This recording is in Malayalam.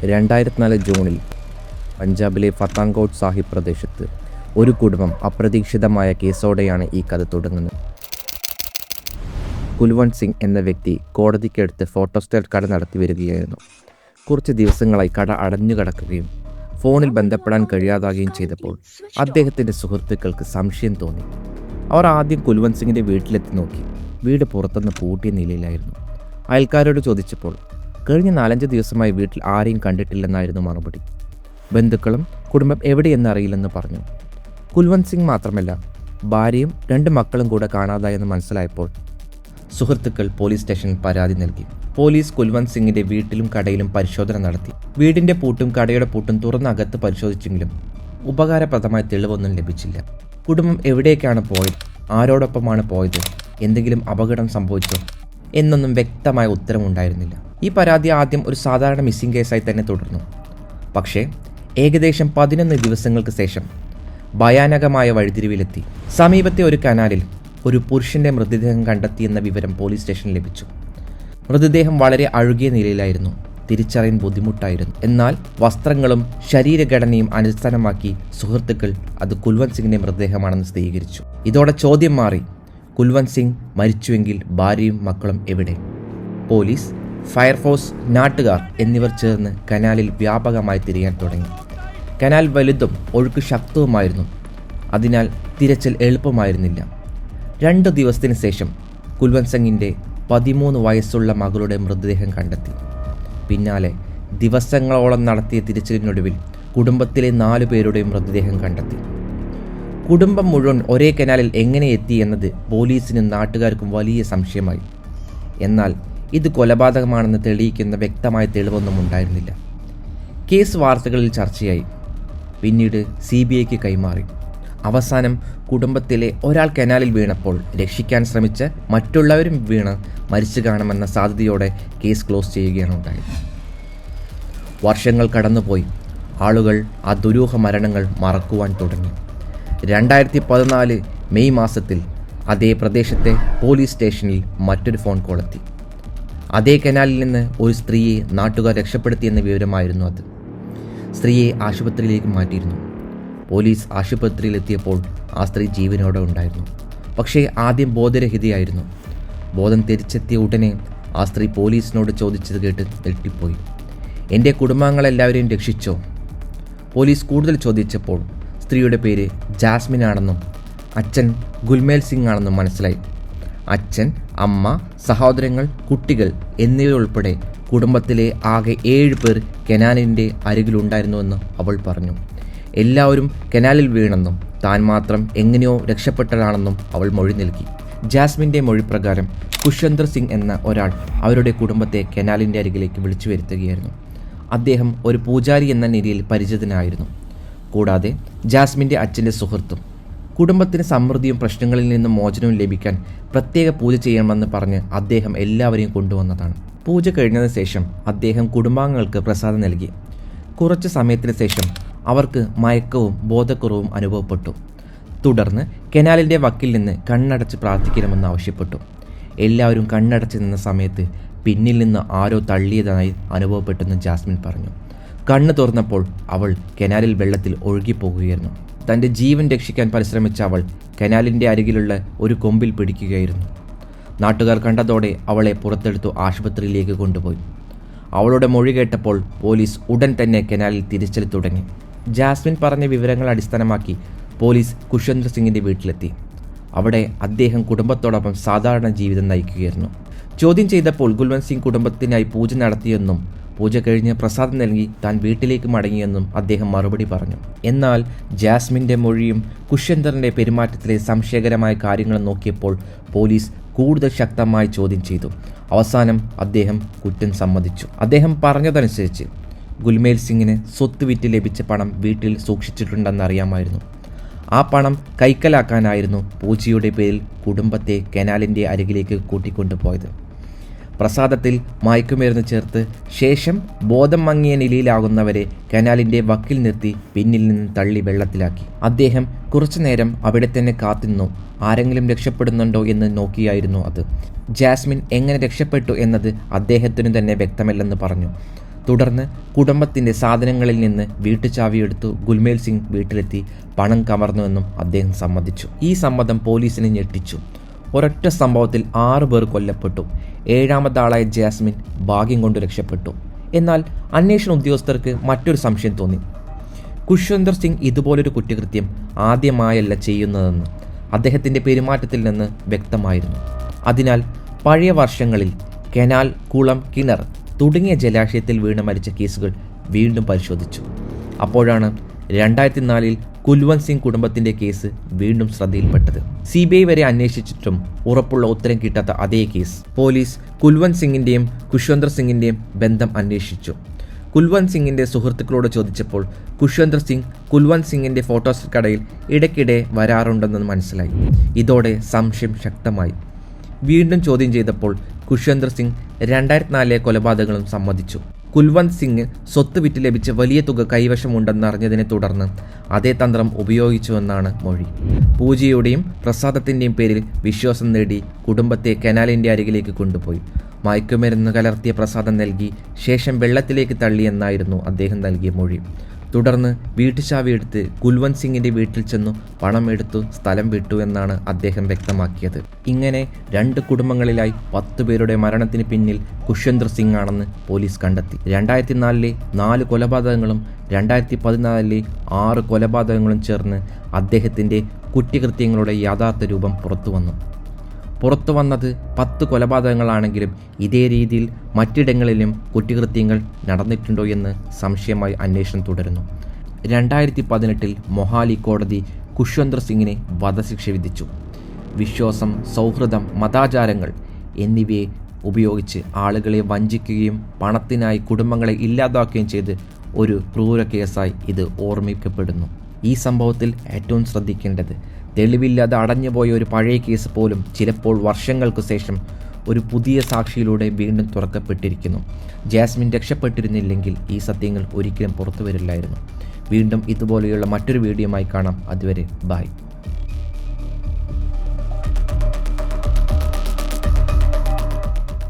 2004 ജൂണിൽ പഞ്ചാബിലെ പത്താൻകോട്ട് സാഹിബ് പ്രദേശത്ത് ഒരു കുടുംബം അപ്രതീക്ഷിതമായ കേസോടെയാണ് ഈ കഥ തുടങ്ങുന്നത്. കുൽവന്ത് സിംഗ് എന്ന വ്യക്തി കോടതിക്കടുത്ത് ഫോട്ടോസ്റ്റാറ്റ് കട നടത്തി വരികയായിരുന്നു. കുറച്ച് ദിവസങ്ങളായി കട അടഞ്ഞു കിടക്കുകയും ഫോണിൽ ബന്ധപ്പെടാൻ കഴിയാതാകുകയും ചെയ്തപ്പോൾ അദ്ദേഹത്തിൻ്റെ സുഹൃത്തുക്കൾക്ക് സംശയം തോന്നി. അവർ ആദ്യം കുൽവന്ത് സിംഗിൻ്റെ വീട്ടിലെത്തി നോക്കി. വീട് പുറത്തുനിന്ന് പൂട്ടിയ നിലയിലായിരുന്നു. അയൽക്കാരോട് ചോദിച്ചപ്പോൾ കഴിഞ്ഞ 4-5 ദിവസമായി വീട്ടിൽ ആരെയും കണ്ടിട്ടില്ലെന്നായിരുന്നു മറുപടി. ബന്ധുക്കളും കുടുംബം എവിടെയെന്നറിയില്ലെന്ന് പറഞ്ഞു. കുൽവന്ത് സിംഗ് മാത്രമല്ല, ഭാര്യയും 2 മക്കളും കൂടെ കാണാതായെന്ന് മനസ്സിലായപ്പോൾ സുഹൃത്തുക്കൾ പോലീസ് സ്റ്റേഷനിൽ പരാതി നൽകി. പോലീസ് കുൽവന്ത് സിംഗിന്റെ വീട്ടിലും കടയിലും പരിശോധന നടത്തി. വീടിന്റെ പൂട്ടും കടയുടെ പൂട്ടും തുറന്നകത്ത് പരിശോധിച്ചെങ്കിലും ഉപകാരപ്രദമായ തെളിവൊന്നും ലഭിച്ചില്ല. കുടുംബം എവിടേക്കാണ് പോയത്, ആരോടൊപ്പമാണ് പോയത്, എന്തെങ്കിലും അപകടം സംഭവിച്ചോ എന്നൊന്നും വ്യക്തമായ ഉത്തരമുണ്ടായിരുന്നില്ല. ഈ പരാതി ആദ്യം ഒരു സാധാരണ മിസ്സിംഗ് കേസായി തന്നെ തുടർന്നു. പക്ഷേ ഏകദേശം 11 ദിവസങ്ങൾക്ക് ശേഷം ഭയാനകമായ വഴിത്തിരിവിലെത്തി. സമീപത്തെ ഒരു കനാലിൽ ഒരു പുരുഷന്റെ മൃതദേഹം കണ്ടെത്തിയെന്ന വിവരം പോലീസ് സ്റ്റേഷനിൽ ലഭിച്ചു. മൃതദേഹം വളരെ അഴുകിയ നിലയിലായിരുന്നു. തിരിച്ചറിയാൻ ബുദ്ധിമുട്ടായിരുന്നു. എന്നാൽ വസ്ത്രങ്ങളും ശരീരഘടനയും അടിസ്ഥാനമാക്കി സുഹൃത്തുക്കൾ അത് കുൽവന്ത് സിംഗിന്റെ മൃതദേഹമാണെന്ന് സ്ഥിരീകരിച്ചു. ഇതോടെ ചോദ്യം മാറി. കുൽവന്ത് സിംഗ് മരിച്ചുവെങ്കിൽ ഭാര്യയും മക്കളും എവിടെ? പോലീസ്, ഫയർഫോഴ്സ്, നാട്ടുകാർ എന്നിവർ ചേർന്ന് കനാലിൽ വ്യാപകമായി തിരയാൻ തുടങ്ങി. കനാൽ വലുതും ഒഴുക്ക് ശക്തവുമായിരുന്നു. അതിനാൽ തിരച്ചിൽ എളുപ്പമായിരുന്നില്ല. 2 ദിവസത്തിന് ശേഷം കുൽവന്ത് സിംഗിന്റെ 13 വയസ്സുള്ള മകളുടെ മൃതദേഹം കണ്ടെത്തി. പിന്നാലെ ദിവസങ്ങളോളം നടത്തിയ തിരച്ചിലിനൊടുവിൽ കുടുംബത്തിലെ 4 പേരുടെയും മൃതദേഹം കണ്ടെത്തി. കുടുംബം മുഴുവൻ ഒരേ കനാലിൽ എങ്ങനെ എത്തി എന്നത് പോലീസിനും നാട്ടുകാർക്കും വലിയ സംശയമായി. എന്നാൽ ഇത് കൊലപാതകമാണെന്ന് തെളിയിക്കുന്ന വ്യക്തമായ തെളിവൊന്നും ഉണ്ടായിരുന്നില്ല. കേസ് വാർത്തകളിൽ ചർച്ചയായി. പിന്നീട് CBIക്ക് കൈമാറി. അവസാനം കുടുംബത്തിലെ ഒരാൾ കനാലിൽ വീണപ്പോൾ രക്ഷിക്കാൻ ശ്രമിച്ച് മറ്റുള്ളവരും വീണ് മരിച്ചു കാണുമെന്ന സാധ്യതയോടെ കേസ് ക്ലോസ് ചെയ്യുകയാണ് ഉണ്ടായത്. വർഷങ്ങൾ കടന്നുപോയി. ആളുകൾ ആ ദുരൂഹ മരണങ്ങൾ മറക്കുവാൻ തുടങ്ങി. 2014 മെയ് മാസത്തിൽ അതേ പ്രദേശത്തെ പോലീസ് സ്റ്റേഷനിൽ മറ്റൊരു ഫോൺ കോൾ എത്തി. അതേ കനാലിൽ നിന്ന് ഒരു സ്ത്രീയെ നാട്ടുകാർ രക്ഷപ്പെടുത്തിയെന്ന വിവരമായിരുന്നു അത്. സ്ത്രീയെ ആശുപത്രിയിലേക്ക് മാറ്റിയിരുന്നു. പോലീസ് ആശുപത്രിയിലെത്തിയപ്പോൾ ആ സ്ത്രീ ജീവനോടെ ഉണ്ടായിരുന്നു. പക്ഷേ ആദ്യം ബോധരഹിതയായിരുന്നു. ബോധം തിരിച്ചെത്തിയ ഉടനെ ആ സ്ത്രീ പോലീസിനോട് ചോദിച്ചത് കേട്ട് ഞെട്ടിപ്പോയി. എൻ്റെ കുടുംബാംഗങ്ങളെല്ലാവരെയും രക്ഷിച്ചോ? പോലീസ് കൂടുതൽ ചോദിച്ചപ്പോൾ സ്ത്രീയുടെ പേര് ജാസ്മിൻ ആണെന്നും അച്ഛൻ ഗുൽമേൽ സിംഗ് ആണെന്നും മനസ്സിലായി. അച്ഛൻ, അമ്മ, സഹോദരങ്ങൾ, കുട്ടികൾ എന്നിവരുൾപ്പെടെ കുടുംബത്തിലെ ആകെ 7 പേർ കനാലിൻ്റെ അരികിലുണ്ടായിരുന്നുവെന്ന് അവൾ പറഞ്ഞു. എല്ലാവരും കനാലിൽ വീണെന്നും താൻ മാത്രം എങ്ങനെയോ രക്ഷപ്പെട്ടതാണെന്നും അവൾ മൊഴി നൽകി. ജാസ്മിൻ്റെ മൊഴിപ്രകാരം ഖുശ്വന്തർ സിംഗ് എന്ന ഒരാൾ അവരുടെ കുടുംബത്തെ കനാലിൻ്റെ അരികിലേക്ക് വിളിച്ചു വരുത്തുകയായിരുന്നു. അദ്ദേഹം ഒരു പൂജാരി എന്ന നിലയിൽ പരിചിതനായിരുന്നു. കൂടാതെ ജാസ്മിൻ്റെ അച്ഛൻ്റെ സുഹൃത്തും. കുടുംബത്തിന് സമൃദ്ധിയും പ്രശ്നങ്ങളിൽ നിന്നും മോചനവും ലഭിക്കാൻ പ്രത്യേക പൂജ ചെയ്യണമെന്ന് പറഞ്ഞ് അദ്ദേഹം എല്ലാവരെയും കൊണ്ടുവന്നതാണ്. പൂജ കഴിഞ്ഞതിന് ശേഷം അദ്ദേഹം കുടുംബാംഗങ്ങൾക്ക് പ്രസാദം നൽകി. കുറച്ച് സമയത്തിന് ശേഷം അവർക്ക് മയക്കവും ബോധക്കുറവും അനുഭവപ്പെട്ടു. തുടർന്ന് കനാലിൻ്റെ വക്കിൽ നിന്ന് കണ്ണടച്ച് പ്രാർത്ഥിക്കണമെന്ന് ആവശ്യപ്പെട്ടു. എല്ലാവരും കണ്ണടച്ച് നിന്ന സമയത്ത് പിന്നിൽ നിന്ന് ആരോ തള്ളിയതായി അനുഭവപ്പെട്ടെന്ന് ജാസ്മിൻ പറഞ്ഞു. കണ്ണ് തുറന്നപ്പോൾ അവൾ കനാലിൽ വെള്ളത്തിൽ ഒഴുകിപ്പോകുകയായിരുന്നു. തൻ്റെ ജീവൻ രക്ഷിക്കാൻ പരിശ്രമിച്ച അവൾ കനാലിൻ്റെ അരികിലുള്ള ഒരു കൊമ്പിൽ പിടിക്കുകയായിരുന്നു. നാട്ടുകാർ കണ്ടതോടെ അവളെ പുറത്തെടുത്തു ആശുപത്രിയിലേക്ക് കൊണ്ടുപോയി. അവളുടെ മൊഴി കേട്ടപ്പോൾ പോലീസ് ഉടൻ തന്നെ കനാലിൽ തിരച്ചിൽ തുടങ്ങി. ജാസ്മിൻ പറഞ്ഞ വിവരങ്ങൾ അടിസ്ഥാനമാക്കി പോലീസ് ഖുശ്വന്തർ സിംഗിൻ്റെ വീട്ടിലെത്തി. അവിടെ അദ്ദേഹം കുടുംബത്തോടൊപ്പം സാധാരണ ജീവിതം നയിക്കുകയായിരുന്നു. ചോദ്യം ചെയ്തപ്പോൾ കുൽവന്ത് സിംഗ് കുടുംബത്തിനായി പൂജ നടത്തിയെന്നും പൂജ കഴിഞ്ഞ് പ്രസാദം നൽകി താൻ വീട്ടിലേക്ക് മടങ്ങിയെന്നും അദ്ദേഹം മറുപടി പറഞ്ഞു. എന്നാൽ ജാസ്മിൻ്റെ മൊഴിയും ഖുശ്വന്തറിൻ്റെ പെരുമാറ്റത്തിലെ സംശയകരമായ കാര്യങ്ങൾ നോക്കിയപ്പോൾ പോലീസ് കൂടുതൽ ശക്തമായി ചോദ്യം ചെയ്തു. അവസാനം അദ്ദേഹം കുറ്റം സമ്മതിച്ചു. അദ്ദേഹം പറഞ്ഞതനുസരിച്ച് ഗുൽമേൽ സിംഗിന് സ്വത്ത് വിറ്റ് ലഭിച്ച പണം വീട്ടിൽ സൂക്ഷിച്ചിട്ടുണ്ടെന്നറിയാമായിരുന്നു. ആ പണം കൈക്കലാക്കാനായിരുന്നു പൂജയുടെ പേരിൽ കുടുംബത്തെ കനാലിൻ്റെ അരികിലേക്ക് കൂട്ടിക്കൊണ്ടുപോയത്. പ്രസാദത്തിൽ മയക്കുമരുന്ന് ചേർത്ത് ശേഷം ബോധം മങ്ങിയ നിലയിലാകുന്നവരെ കനാലിൻ്റെ വക്കിൽ നിർത്തി പിന്നിൽ നിന്ന് തള്ളി വെള്ളത്തിലാക്കി. അദ്ദേഹം കുറച്ചുനേരം അവിടെ തന്നെ കാത്തിരുന്നു. ആരെങ്കിലും രക്ഷപ്പെടുന്നുണ്ടോ എന്ന് നോക്കിയായിരുന്നു അത്. ജാസ്മിൻ എങ്ങനെ രക്ഷപ്പെട്ടു എന്നത് അദ്ദേഹത്തിനു തന്നെ വ്യക്തമല്ലെന്ന് പറഞ്ഞു. തുടർന്ന് കുടുംബത്തിൻ്റെ സാധനങ്ങളിൽ നിന്ന് വീട്ടുചാവി എടുത്തു ഗുൽമേൽ സിംഗ് വീട്ടിലെത്തി പണം കവർന്നുവെന്നും അദ്ദേഹം സമ്മതിച്ചു. ഈ സമ്മതം പോലീസിനെ ഞെട്ടിച്ചു. ഒരൊറ്റ സംഭവത്തിൽ 6 പേർ കൊല്ലപ്പെട്ടു. 7ാമത്തെ ആളായ ജാസ്മിൻ ഭാഗ്യം കൊണ്ട് രക്ഷപ്പെട്ടു. എന്നാൽ അന്വേഷണ ഉദ്യോഗസ്ഥർക്ക് മറ്റൊരു സംശയം തോന്നി. ഖുശ്വന്തർ സിംഗ് ഇതുപോലൊരു കുറ്റകൃത്യം ആദ്യമായല്ല ചെയ്യുന്നതെന്ന് അദ്ദേഹത്തിൻ്റെ പെരുമാറ്റത്തിൽ നിന്ന് വ്യക്തമായിരുന്നു. അതിനാൽ പഴയ വർഷങ്ങളിൽ കനാൽ, കുളം, കിണർ തുടങ്ങിയ ജലാശയത്തിൽ വീണ് മരിച്ച കേസുകൾ വീണ്ടും പരിശോധിച്ചു. അപ്പോഴാണ് 2004 കുൽവന്ത് സിംഗ് കുടുംബത്തിൻ്റെ കേസ് വീണ്ടും ശ്രദ്ധയിൽപ്പെട്ടത്. CBI വരെ അന്വേഷിച്ചിട്ടും ഉറപ്പുള്ള ഉത്തരം കിട്ടാത്ത അതേ കേസ്. പോലീസ് കുൽവന്ത് സിംഗിൻ്റെയും ഖുശ്വന്തർ സിംഗിൻ്റെയും ബന്ധം അന്വേഷിച്ചു. കുൽവന്ത് സിംഗിൻ്റെ സുഹൃത്തുക്കളോട് ചോദിച്ചപ്പോൾ ഖുശ്വന്തർ സിംഗ് കുൽവന്ത് സിംഗിൻ്റെ ഫോട്ടോസ് കടയിൽ ഇടയ്ക്കിടെ വരാറുണ്ടെന്ന് മനസ്സിലായി. ഇതോടെ സംശയം ശക്തമായി. വീണ്ടും ചോദ്യം ചെയ്തപ്പോൾ ഖുശ്വന്തർ സിംഗ് 2004 കൊലപാതകങ്ങളും സമ്മതിച്ചു. കുൽവന്ത് സിംഗ് സ്വത്ത് വിറ്റ് ലഭിച്ച വലിയ തുക കൈവശമുണ്ടെന്നറിഞ്ഞതിനെ തുടർന്ന് അതേ തന്ത്രം ഉപയോഗിച്ചുവെന്നാണ് മൊഴി. പൂജയുടെയും പ്രസാദത്തിൻ്റെയും പേരിൽ വിശ്വാസം നേടി കുടുംബത്തെ കനാലിൻ്റെ അരികിലേക്ക് കൊണ്ടുപോയി. മയക്കുമരുന്ന് കലർത്തിയ പ്രസാദം നൽകി ശേഷം വെള്ളത്തിലേക്ക് തള്ളിയെന്നായിരുന്നു അദ്ദേഹം നൽകിയ മൊഴി. തുടർന്ന് വീട്ടുചാവി എടുത്ത് കുൽവന്ത് സിംഗിൻ്റെ വീട്ടിൽ ചെന്നു പണം എടുത്തു സ്ഥലം വിട്ടു എന്നാണ് അദ്ദേഹം വ്യക്തമാക്കിയത്. ഇങ്ങനെ 2 കുടുംബങ്ങളിലായി 10 പേരുടെ മരണത്തിന് പിന്നിൽ ഖുശ്വന്തർ സിംഗ് ആണെന്ന് പോലീസ് കണ്ടെത്തി. 2004 4 കൊലപാതകങ്ങളും 2014 6 കൊലപാതകങ്ങളും ചേർന്ന് അദ്ദേഹത്തിൻ്റെ കുറ്റകൃത്യങ്ങളുടെ യഥാർത്ഥ രൂപം പുറത്തു വന്നത് 10 കൊലപാതകങ്ങളാണെങ്കിലും ഇതേ രീതിയിൽ മറ്റിടങ്ങളിലും കുറ്റകൃത്യങ്ങൾ നടന്നിട്ടുണ്ടോ എന്ന് സംശയമായി അന്വേഷണം തുടരുന്നു. 2018 മൊഹാലി കോടതി ഖുശ്വന്തർ സിംഗിനെ വധശിക്ഷ വിധിച്ചു. വിശ്വാസം, സൗഹൃദം, മതാചാരങ്ങൾ എന്നിവയെ ഉപയോഗിച്ച് ആളുകളെ വഞ്ചിക്കുകയും പണത്തിനായി കുടുംബങ്ങളെ ഇല്ലാതാക്കുകയും ചെയ്ത് ഒരു ക്രൂര കേസായി ഇത് ഓർമ്മിക്കപ്പെടുന്നു. ഈ സംഭവത്തിൽ ഏറ്റവും ശ്രദ്ധിക്കേണ്ടത് തെളിവില്ലാതെ അടഞ്ഞുപോയ ഒരു പഴയ കേസ് പോലും ചിലപ്പോൾ വർഷങ്ങൾക്ക് ശേഷം ഒരു പുതിയ സാക്ഷിയിലൂടെ വീണ്ടും തുറക്കപ്പെട്ടിരിക്കുന്നു. ജാസ്മിൻ രക്ഷപ്പെട്ടിരുന്നില്ലെങ്കിൽ ഈ സത്യങ്ങൾ ഒരിക്കലും പുറത്തു വരില്ലായിരുന്നു. വീണ്ടും ഇതുപോലെയുള്ള മറ്റൊരു വീഡിയോയുമായി കാണാം. അതുവരെ ബൈ.